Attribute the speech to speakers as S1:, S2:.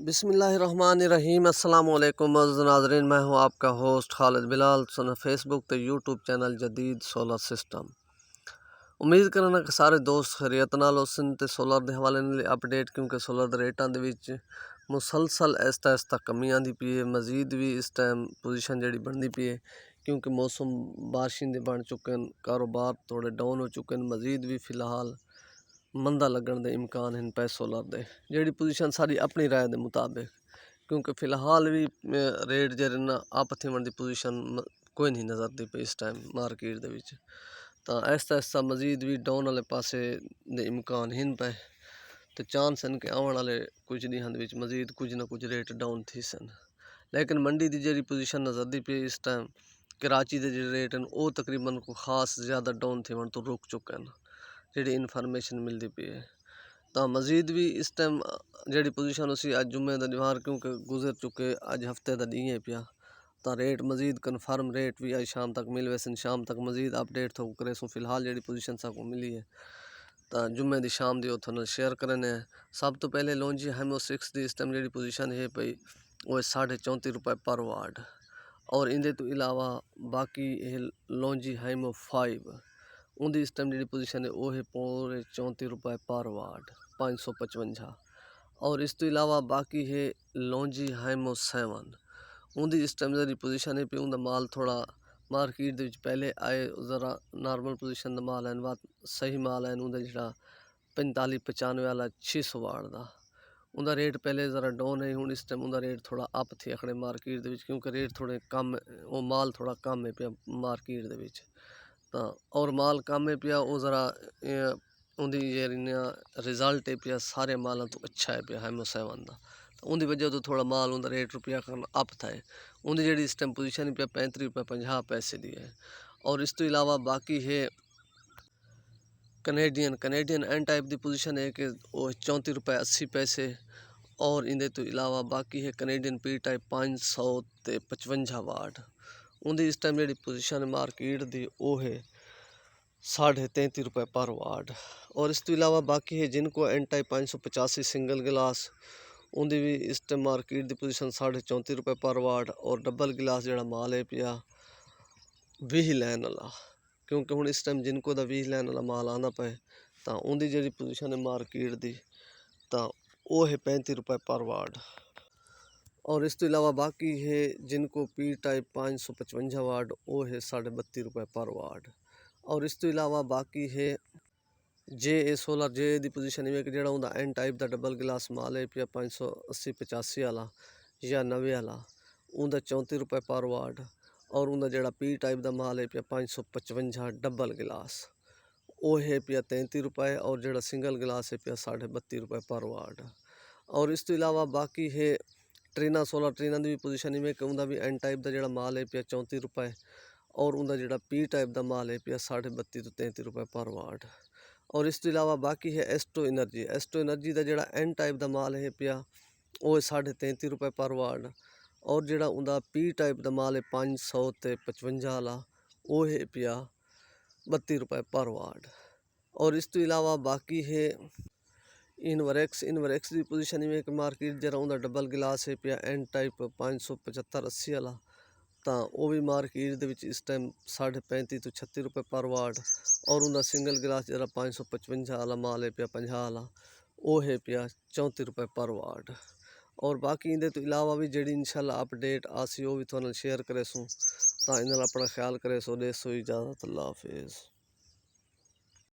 S1: बिस्मिल्लाहिर्रहमानिर्रहीम अस्सलामुअलैकुम नाज़रीन, मैं हूं आपका होस्ट खालिद बिलाल। सुन फेसबुक ते यूट्यूब चैनल जदीद सोलर सिस्टम। उम्मीद करना कि सारे दोस्त खैरियत नाल होसन ते सोलर दे हवाले नाल अपडेट, क्योंकि सोलर दे रेटां दे विच मुसलसल ऐस्ता कमी आंदी पई है। मजीद भी इस टाइम पोजीशन जिहड़ी बनदी पई है, क्योंकि मौसम बारिशें दे बन चुके हैं, कारोबार थोड़े डाउन हो चुके हैं। मजीद भी फ़िलहाल मंदा लगन दे इम्कान हैं पै सोलर दे, जिहड़ी पोजीशन साडी अपनी राय दे मुताबिक, क्योंकि फ़िलहाल भी रेट जेह्ड़े न अप थिवन दी पोजीशन कोई नहीं नज़रदी पई इस टाइम मार्केट दे विच। तां ऐस्ता मजीद भी डाउन वाले पासे दे इम्कान हैं पे, तो चांस हैं कि आने वाले कुछ दिनां दे विच मजीद कुछ ना कुछ रेट डाउन थी सन। लेकिन मंडी दी जिहड़ी पोजीशन नज़रदी पई इस टाइम, कराची दे जिहड़े रेट हैं वो तकरीबन कोई खास ज़्यादा डाउन थिवन तो रुक चुके हैं, जिहड़ी इन्फॉर्मेशन मिलती पई है। तो मजीद भी इस टाइम जिहड़ी पोजीशन उसी अज जुम्मे दा दिवार क्योंकि गुजर चुके, अज हफ्ते दा दी है पिया, तो रेट मजीद कन्फर्म रेट भी अज शाम तक मिल वैसन। शाम तक मजीद अपडेट थो करे सो। फिलहाल जिहड़ी पोजीशन साकू मिली है तो जुम्मे दी शाम दी उथों नाल शेयर करने। सब तो पहले लॉन्जी हैमो 6 दी इस टाइम जिहड़ी पोजीशन है पई वो 34.5 रुपए पर वाट, और इंदे तो इलावा बाकी है लॉन्जी हैमो 5 उनकी इस टाइम जी पोजीशन है वो है पूरे 34 रुपए पर वाट 555। और इस तो इलावा बाकी है लॉन्जी हैमो 7 उनकी इस टाइम जी पोजीशन है उनका माल थोड़ा मार्केट के पहले आए ज़रा नॉर्मल पोजीशन का माल है, सही माल है उनका जो 45-95 वाला 600 वाट का उनका रेट पहले ज़रा डाउन है। हूँ इस टाइम उनका रेट थोड़ा अप थे आखड़े मार्केट के, क्योंकि रेट थोड़े कम वो माल थोड़ा कम है पे मार्केट के। तो और माल कम है पिया वो ज़रा उनकी रिजल्ट है पिया सारे मालों तो अच्छा है पिया हैमो 7 का, तो उनकी वजह तो थोड़ा माल उनका रेट रुपया अप था। उनकी जी इस टाइम पोजीशन पिया 35 रुपये 50 पैसे दी है। और इस तो इलावा बाकी है कनेडियन एन टाइप की पोजीशन है कि वो 34 रुपये 80 पैसे। और इनके तो इलावा बाकी है कनेडियन पी टाइप 555 वाट उनकी इस टाइम जी पोजीशन मार्केट की वो है 33.5 रुपये पर वाट। और इस तो इलावा बाकी है जिनको एन टाइप 585 सिंगल गिलास उनकी भी इस टाइम मार्केट की पोजीशन 34.5 रुपये पर वाट। और डबल गिलास जो माल है पिया 20 लैन वाला, क्योंकि हूँ इस टाइम जिनको का 20 लैन वाला माल आना पे, तो उनकी जी पोजीशन है मार्केट की तो वो है 35 रुपये पर वाट। और इस तो इलावा बाकी है जिनको पी टाइप 555 वाट वो है 32.5 रुपये पर वाट। और इस तो इलावा बाकी है जे ए सोलर जे की पोजीशन है कि जो एन टाइप का डबल गिलास माल है पिया 580-85 वाला या 90 वाला उनका 34 रुपये पर वाट। और उनका जो पी टाइप का माल है पिया 555 डबल गिलास वो है पिया 33 रुपये। और जो सिंगल गिलास है पिया 32.5 रुपये पर वाट। और इस तो इलावा बाकी है ट्रीना सोलर ट्रीना की भी पोजीशन में कि उनका भी एन टाइप का जो माल है पिया 34 रुपये। और उनका जो पी टाइप का माल है पिया 32.5 तो 33 रुपये पर वाट। और इस तो इलावा बाकी है एस्टो एनर्जी का जो एन टाइप का माल है पिया वो है 33.5 रुपये पर वाट। और जो उनका पी टाइप का माल है 555 वाला वो है पिया 32 रुपये पर वाट। और इस तो इलावा बाकी है इनवरेक्स की पोजीशन में कि मार्केट जरा उनका डबल गिलास है पिया एन टाइप 575-80 वाला, तो वो भी मार्केट के इस टाइम 35.5 तो 36 रुपये पर वाट। और उनका सिंगल गिलास जरा 555 वाला माल है पिया 50 वाला वो है पिया 34 रुपये पर वाट। और बाकी इनके तो इलावा भी जी इंशाल्लाह अपडेट आसी वो भी थोड़ा शेयर करे सो। तो इन अपना ख्याल करे सो। दे सो इजाज़त, अल्लाह हाफिज़।